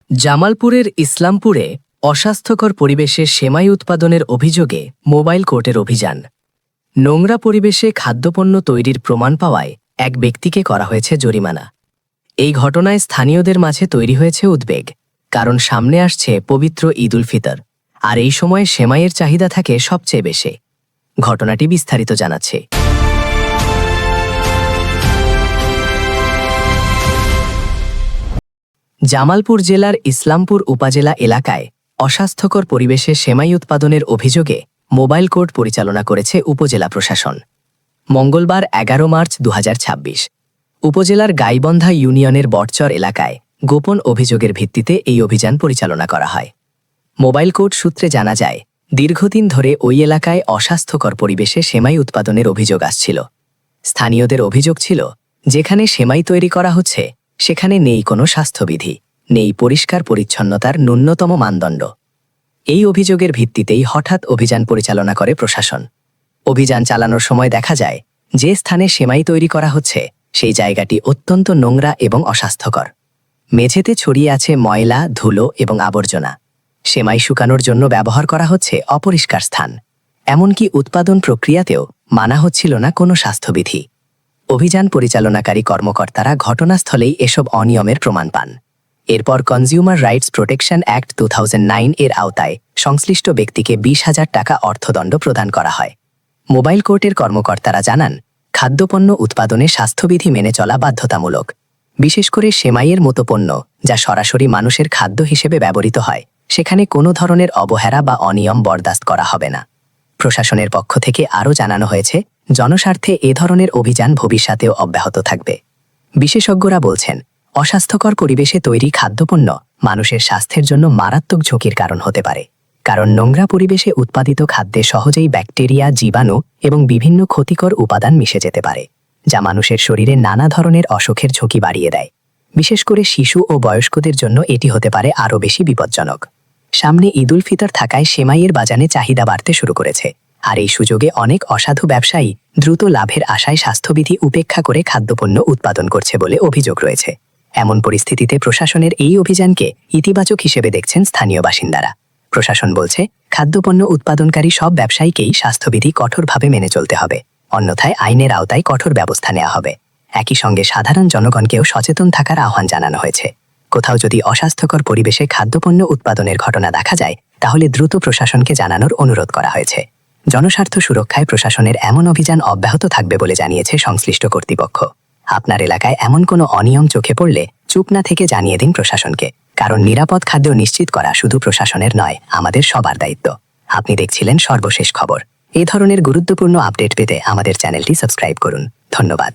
জামালপুরের ইসলামপুরে অস্বাস্থ্যকর পরিবেশে সেমাই উৎপাদনের অভিযোগে মোবাইল কোর্টের অভিযান। নোংরা পরিবেশে খাদ্যপণ্য তৈরির প্রমাণ পাওয়ায় এক ব্যক্তিকে করা হয়েছে জরিমানা। এই ঘটনায় স্থানীয়দের মাঝে তৈরি হয়েছে উদ্বেগ, কারণ সামনে আসছে পবিত্র ঈদ উল ফিতর, আর এই সময়ে সেমাইয়ের চাহিদা থাকে সবচেয়ে বেশি। ঘটনাটি বিস্তারিত জানাচ্ছে। জামালপুর জেলার ইসলামপুর উপজেলা এলাকায় অস্বাস্থ্যকর পরিবেশে সেমাই উৎপাদনের অভিযোগে মোবাইল কোর্ট পরিচালনা করেছে উপজেলা প্রশাসন। মঙ্গলবার ১১ মার্চ ২০২৬ উপজেলার গাইবন্ধা ইউনিয়নের বটচর এলাকায় গোপন অভিযোগের ভিত্তিতে এই অভিযান পরিচালনা করা হয়। মোবাইল কোর্ট সূত্রে জানা যায়, দীর্ঘদিন ধরে ওই এলাকায় অস্বাস্থ্যকর পরিবেশে সেমাই উৎপাদনের অভিযোগ আসছিল। স্থানীয়দের অভিযোগ ছিল, যেখানে সেমাই তৈরি করা হচ্ছে সেখানে নেই কোনো স্বাস্থ্যবিধি, নেই পরিষ্কার পরিচ্ছন্নতার ন্যূনতম মানদণ্ড। এই অভিযোগের ভিত্তিতেই হঠাৎ অভিযান পরিচালনা করে প্রশাসন। অভিযান চালানোর সময় দেখা যায়, যে স্থানে সেমাই তৈরি করা হচ্ছে সেই জায়গাটি অত্যন্ত নোংরা এবং অস্বাস্থ্যকর। মেঝেতে ছড়িয়ে আছে ময়লা, ধুলো এবং আবর্জনা। সেমাই শুকানোর জন্য ব্যবহার করা হচ্ছে অপরিষ্কার স্থান। এমনকি উৎপাদন প্রক্রিয়াতেও মানা হচ্ছিল না কোনো স্বাস্থ্যবিধি। অভিযান পরিচালনাকারী কর্মকর্তারা ঘটনাস্থলেই এসব অনিয়মের প্রমাণ পান। এরপর কনজিউমার রাইটস প্রোটেকশন অ্যাক্ট 2009 এর আওতায় সংশ্লিষ্ট ব্যক্তিকে ২০,০০০ টাকা অর্থদণ্ড প্রদান করা হয়। মোবাইল কোর্টের কর্মকর্তারা জানান, খাদ্যপণ্য উৎপাদনে স্বাস্থ্যবিধি মেনে চলা বাধ্যতামূলক। বিশেষ করে সেমাইয়ের মতো পণ্য, যা সরাসরি মানুষের খাদ্য হিসেবে ব্যবহৃত হয়, সেখানে কোনো ধরনের অবহেলা বা অনিয়ম বরদাস্ত করা হবে না। প্রশাসনের পক্ষ থেকে আরও জানানো হয়েছে, জনস্বার্থে এ ধরনের অভিযান ভবিষ্যতেও অব্যাহত থাকবে। বিশেষজ্ঞরা বলছেন, অস্বাস্থ্যকর পরিবেশে তৈরি খাদ্যপণ্য মানুষের স্বাস্থ্যের জন্য মারাত্মক ঝুঁকির কারণ হতে পারে, কারণ নোংরা পরিবেশে উৎপাদিত খাদ্যে সহজেই ব্যাকটেরিয়া, জীবাণু এবং বিভিন্ন ক্ষতিকর উপাদান মিশে যেতে পারে, যা মানুষের শরীরে নানা ধরনের অসুখের ঝুঁকি বাড়িয়ে দেয়। বিশেষ করে শিশু ও বয়স্কদের জন্য এটি হতে পারে আরও বেশি বিপজ্জনক। সামনে ঈদ উল ফিতর থাকায় সেমাইয়ের বাজারে চাহিদা বাড়তে শুরু করেছে, আর এই সুযোগে অনেক অসাধু ব্যবসায়ী দ্রুত লাভের আশায় স্বাস্থ্যবিধি উপেক্ষা করে খাদ্যপণ্য উৎপাদন করছে বলে অভিযোগ রয়েছে। এমন পরিস্থিতিতে প্রশাসনের এই অভিযানকে ইতিবাচক হিসেবে দেখছেন স্থানীয় বাসিন্দারা। প্রশাসন বলছে, খাদ্যপণ্য উৎপাদনকারী সব ব্যবসায়ীকেই স্বাস্থ্যবিধি কঠোরভাবে মেনে চলতে হবে, অন্যথায় আইনের আওতায় কঠোর ব্যবস্থা নেওয়া হবে। একই সঙ্গে সাধারণ জনগণকেও সচেতন থাকার আহ্বান জানানো হয়েছে। কোথাও যদি অস্বাস্থ্যকর পরিবেশে খাদ্যপণ্য উৎপাদনের ঘটনা দেখা যায়, তাহলে দ্রুত প্রশাসনকে জানানোর অনুরোধ করা হয়েছে। জনস্বার্থ সুরক্ষায় প্রশাসনের এমন অভিযান অব্যাহত থাকবে বলে জানিয়েছে সংশ্লিষ্ট কর্তৃপক্ষ। আপনার এলাকায় এমন কোনো অনিয়ম চোখে পড়লে চুপ না থেকে জানিয়ে দিন প্রশাসনকে, কারণ নিরাপদ খাদ্য নিশ্চিত করা শুধু প্রশাসনের নয়, আমাদের সবার দায়িত্ব। আপনি দেখছিলেন সর্বশেষ খবর। এই ধরনের গুরুত্বপূর্ণ আপডেট পেতে আমাদের চ্যানেলটি সাবস্ক্রাইব করুন। ধন্যবাদ।